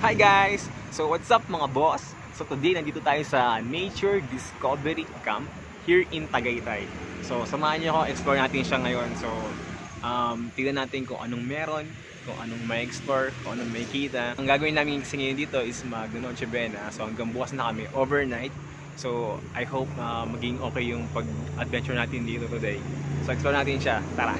Hi guys! So what's up mga boss? So today nandito tayo sa Nature Discovery Camp here in Tagaytay. So samahan niyo ako, explore natin siya ngayon. So tignan natin kung anong meron, kung anong may explore, kung anong may kita. Ang gagawin namin kasi ngayon dito is mag-Noche Buena. So hanggang bukas na kami overnight. So I hope maging okay yung pag-adventure natin dito today. So explore natin siya. Tara!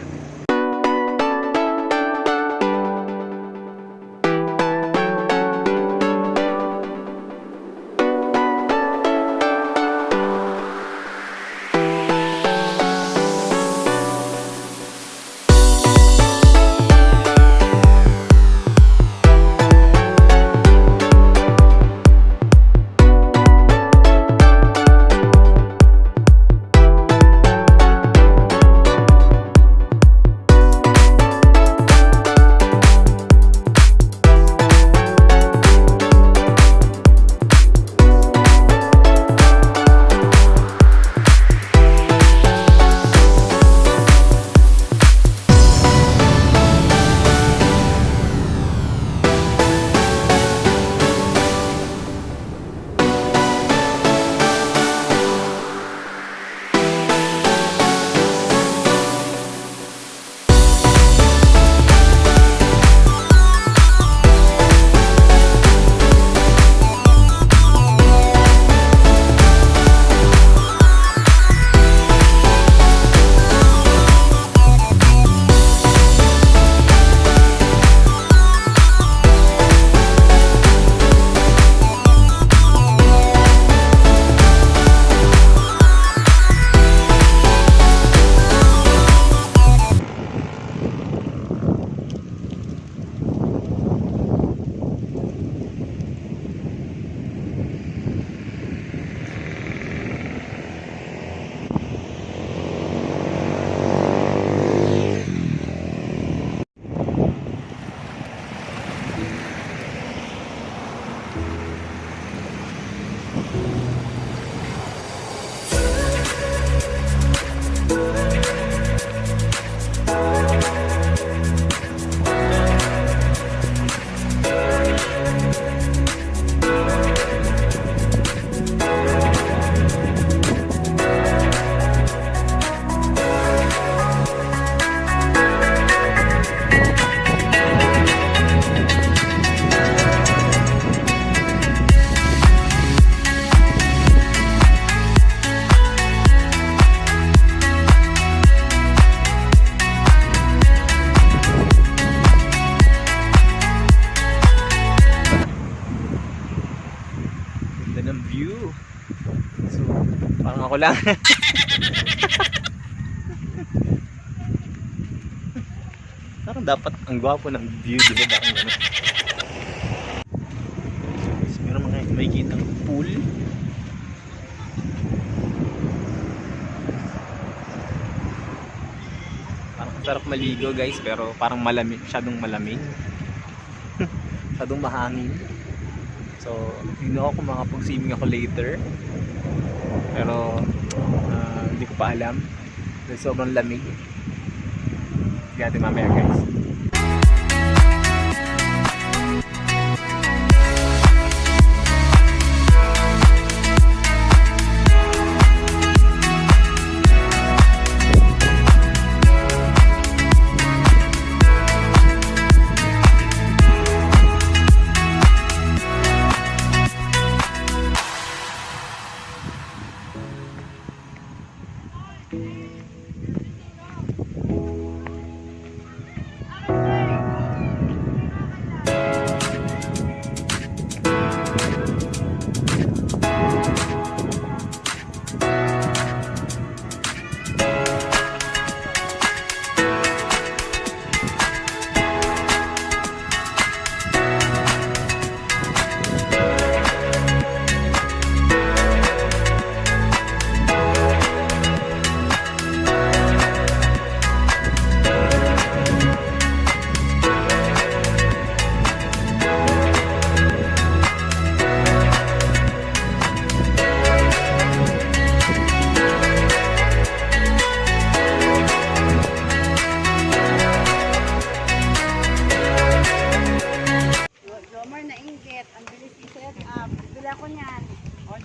Ganda ng view. So, parang ako lang. Parang dapat ang gwapo ng view, di ba? Parang gano'n. So, meron mga may kitang pool. Parang sarap maligo guys, pero parang malamig, masyadong malamig. Masyadong mahangin. So, hindi ako kung makapag-swimming ako later. Pero, hindi ko pa alam. Dahil sobrang lamig. Sige natin mamaya guys.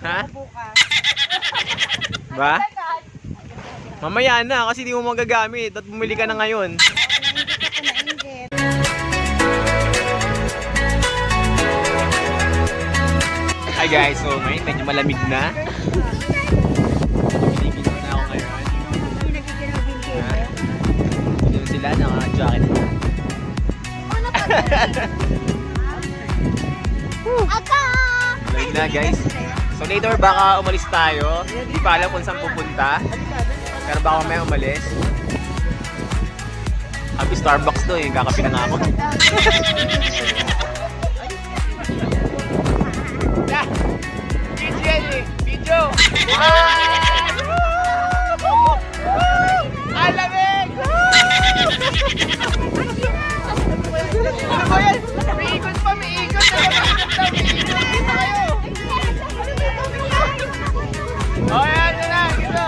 Ha? Ba? Mamaya na kasi di mo magagamit at bumili ka na ngayon. Hi guys, so ngayon medyo malamig na. Pinigil na ako ngayon. Dito sila, naka-jacket mo. Malamig na guys. So later baka umalis tayo. Hindi pa alam kung saan pupunta. Pero baka may umalis. Happy Starbucks to eh, kakapi na nga ako. Video! Alamig! Ano ba yan? May ikot pa, may ikot! Oh, yan na! Gito!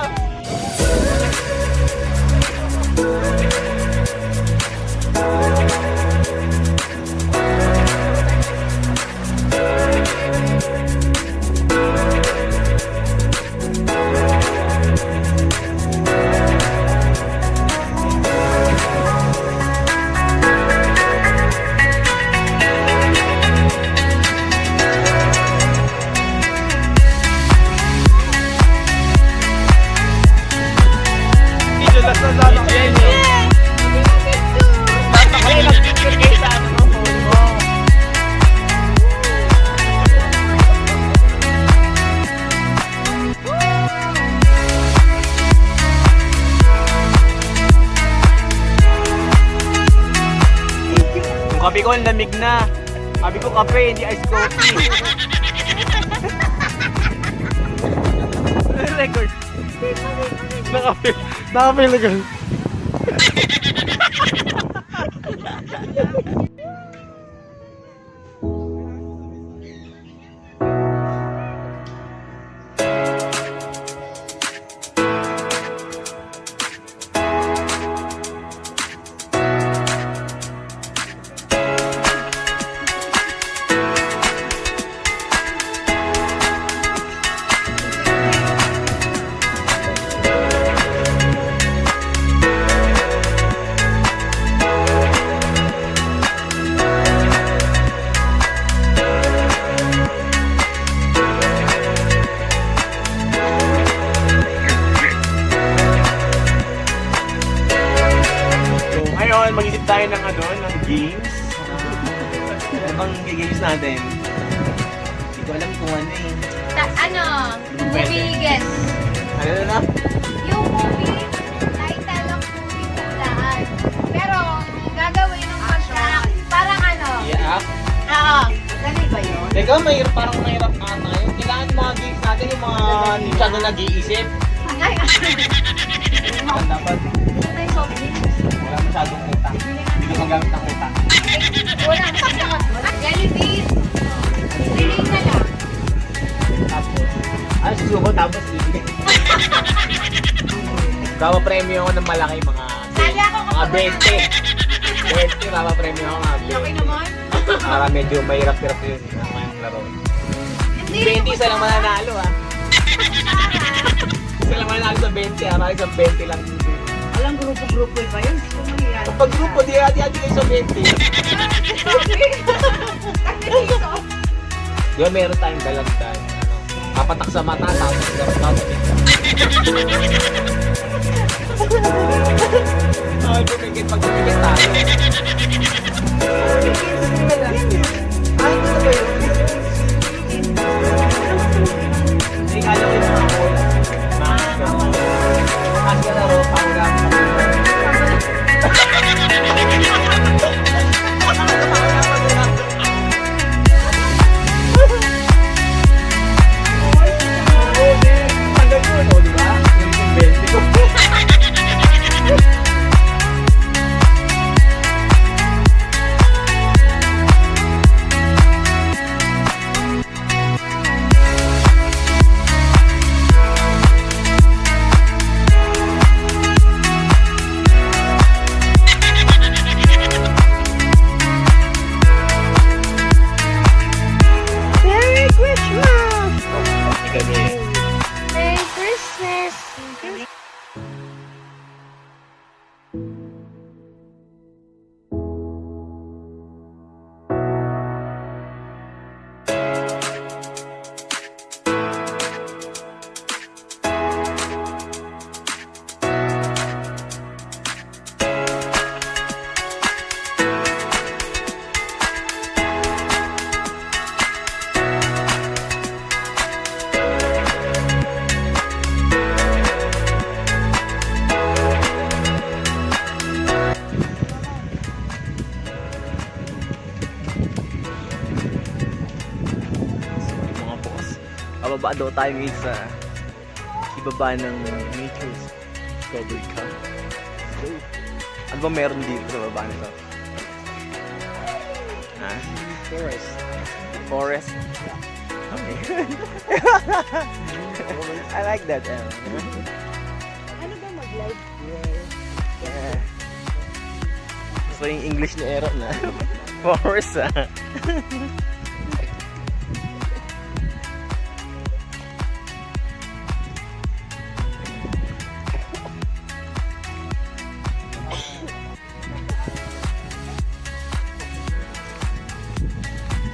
Sabi ko, lamig na. Sabi ko, kape, hindi ice coffee. Record. Naka-fail agad. Mag-isip tayo ng ng games. Ano bang games natin? Hindi ko alam kung ano eh. Movie guess. Ano na? Yung movie, title ng movie hulaan. Pero, gagawin ng contract. Parang Yeah. Oo. Dali ba yun? Teka, parang mahirap ata yun. Kailangan yung mga games natin yung mga hindi siya na nag-iisip. Ay, Dapat ay, soft drinks. wala masyadong kuta. Hindi ka magamit ng kuta. Wala. Jellybean. Relate na lang. Tapos, susuko tapos bibigay. Papapremyo ako ng malaki mga Sali ako mga 20. 20, papapremyo ako mga 20. Laki naman. Para medyo mahirap-hirap yun ang laro. 20 isa lang mananalo ah. Isa lang mananalo sa 20 ah. Parang isang 20 lang. Alam, grupo-grupo ba yun? Kapag grupo, di hati-hati kayo sa 20. Di ba meron tayong dalagdan? Papatak sa mata, tapos tapos ay, pumikit pag pumikit tayo. Ay, ito ba yun? Hindi kala ko yung mga call. Mas ka na ro, panggap. Happy ka rin. Merry Christmas! Mga boss, bababa daw tayo ngayon sa ibaba ng Nature's Discovery Camp. So, ano ba meron dito sa baba nito? Ha? Forest. Forest? Okay. I like that. Ano ba mag-live? Yeah. Gusto yung English ni Aaron na. Forest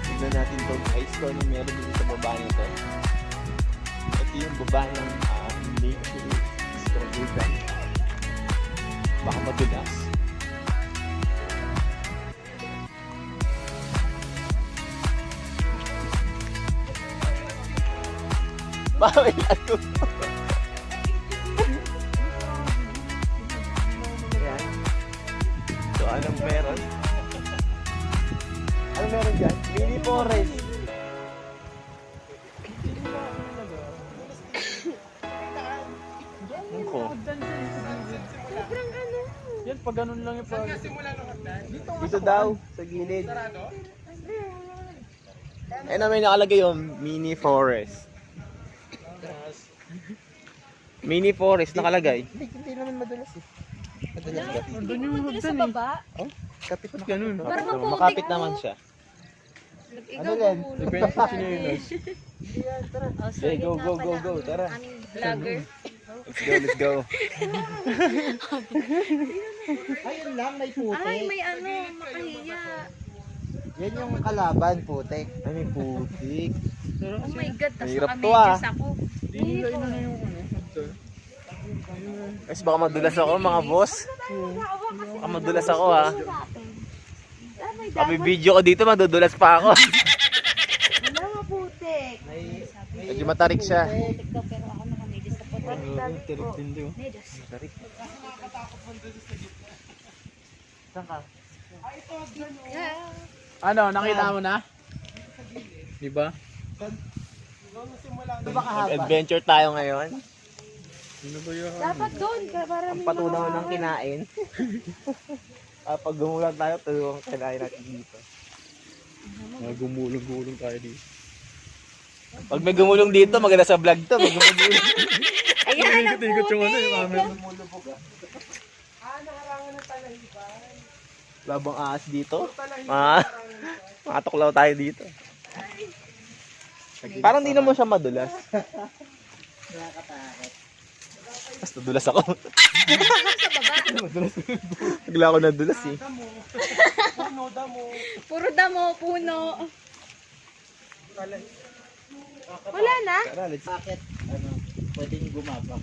Tignan natin itong ice core na meron dito sa baba nito. Ito yung baba ng Nature Discovery Camp. Baka madulas. Bawal ako. Ayan. So, anong meron? Ano meron dyan? Mini forest. Ano ko? Sobrang ano. Yan, pag ganun lang yung pag... Dito daw, sa gilid. Eh na may nakalagay yung mini forest. Mini forest nakalagay. Hindi naman madalas eh. Madalas ba? Hindi mo madalas sa baba. Kapit na ganun. Parang So, maputik makapit mo. naman siya. Ikaw Len? mahulog Depende ka sa sa sino yun. akin. Oh, so Okay, yun go, nga go, pala go, go. ang Tara. aming vlogger. Let's go. Ayun lang, may puti. Ay, may ano, makahiya. Yan yung kalaban, puti. Ay, may putik. Oh my God, tas Mahirap to, naka-medyas ako. Guys, baka madulas ako mga boss. Baka madulas ako ha. Kami video ko dito, madudulas pa ako. Wala maputik. Medyo matarik siya. Putik daw, pero ako naka-medyas na po. Medyas. Saan ka? Yeah. Ano, nakita mo na? Diba? Diba kahaba? Adventure tayo ngayon. Ano ba yun? Dapat doon, para Ang may patunaw ng kinain. Pag gumulang tayo, ito yung kinain natin dito. Gumulong-gulong tayo dito. Pag may gumulong dito, maganda sa vlog to. Pag gumulong. Ayan, ang Ikot-ikot yung ano, yung putik. camera. Labang ahas dito. Makatuklaw tayo dito. Parang di naman siya madulas. Mas nadulas ako. Sa baba. Bigla ako nadulas eh. Puro damo, puno. Wala na? Tara, let's... Bakit? Ano? Pwedeng gumabang.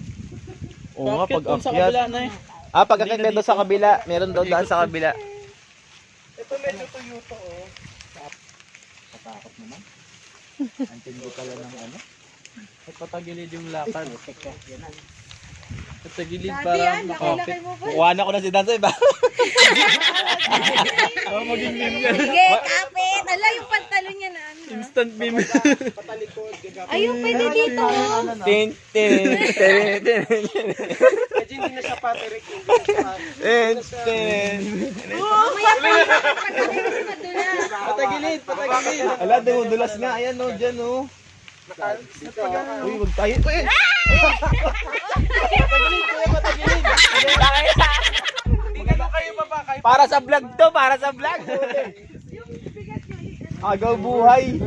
Oo nga, pag Sa akyat. kabila na eh. Pag akyat doon sa kabila. Meron daw daan sa kabila. Ito medyo tuyuto oh. Katakot naman. Antin ko pala ng ano. At patagilid yung lakad. At sa gilid Dati para yan, makapit. laki-laki mo pa. Kukuha na ko na si Danso iba. Oh, maging meme yan. Sige, kapit. Ala, yung pantalon niya na ano. Instant meme. Ayun, pwede dito. Tin, tin, tin, tin, tin. Hindi na siya paterik yung Tin, tin. Mamaya pa yun. Pagkakita madulas. Patagilid, patagilid. Ala, dumudulas nga. Ayan o, dyan o. Uy, wag tayo. Uy! Para sa vlog to, para sa vlog. Agaw buhay.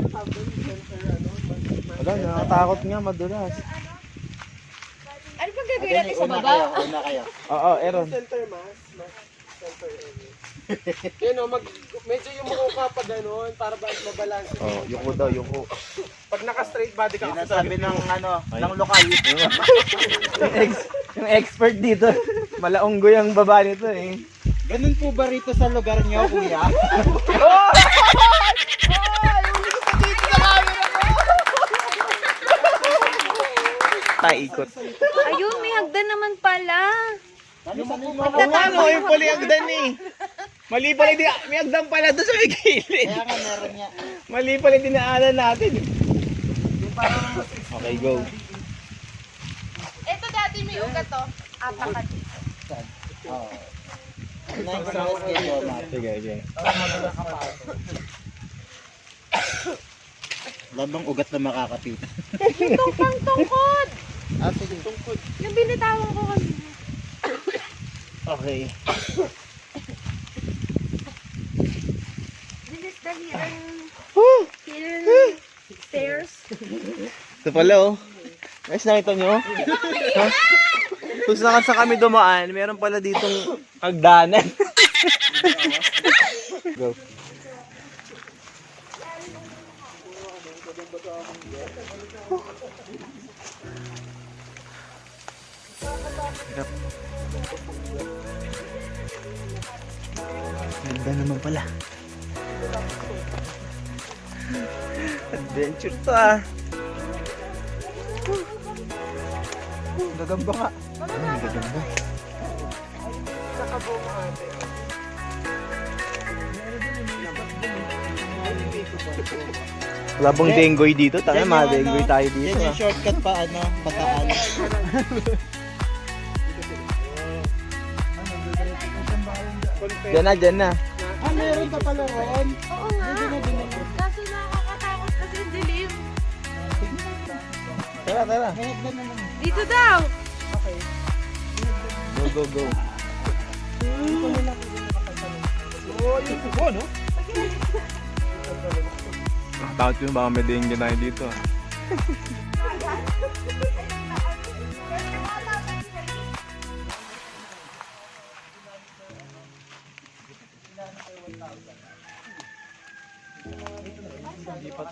Wala, nakakatakot nga madulas. Ano ba gagawin natin sa baba? Una kayo. Oo, Aaron. Center mass. Center area. Yun o, medyo yung mukha ka pa ganun para ba mabalance. Oh, yuko daw, yuko. Pag naka-straight body ka Yun kasi ang sabi ng ng lokal. Yung expert dito. Malaunggoy ang baba nito eh. Ganun po ba rito sa lugar niyo, kuya? Taikot. Ayun, may hagdan naman pala. Ano, yung pala yung agdan eh. Mali pala din, may agdan pala doon sa may gilid. Kaya nga meron niya. Mali pala yung dinaanan natin. Okay, go. Ito dati may ugat to. Apakat. Oo. Unahin ko na schedule natin. Sige, sige. Labang ugat na makakapita. Itong pang tungkod. Sige. Yung binitawan ko kanina. Okay. This is the hidden stairs. Ito pala oh. Guys, nakita nyo? Ha? Kung saan kami dumaan, meron pala ditong hagdanan. Go. Hirap. Ganda naman pala. Adventure to ah. Gagamba nga. Ay, gagamba. Wala bang dengoy dito? Tanga, ma-dengoy tayo dito. Yan yung shortcut pa, Bataan. Diyan na, diyan na. Meron ka pala ron. Oo nga. Kaso nakakatakot kasi dilim. Tara, tara. Dito daw. Go, go, go. Takot yun, baka may dengue tayo dito. Hindi pa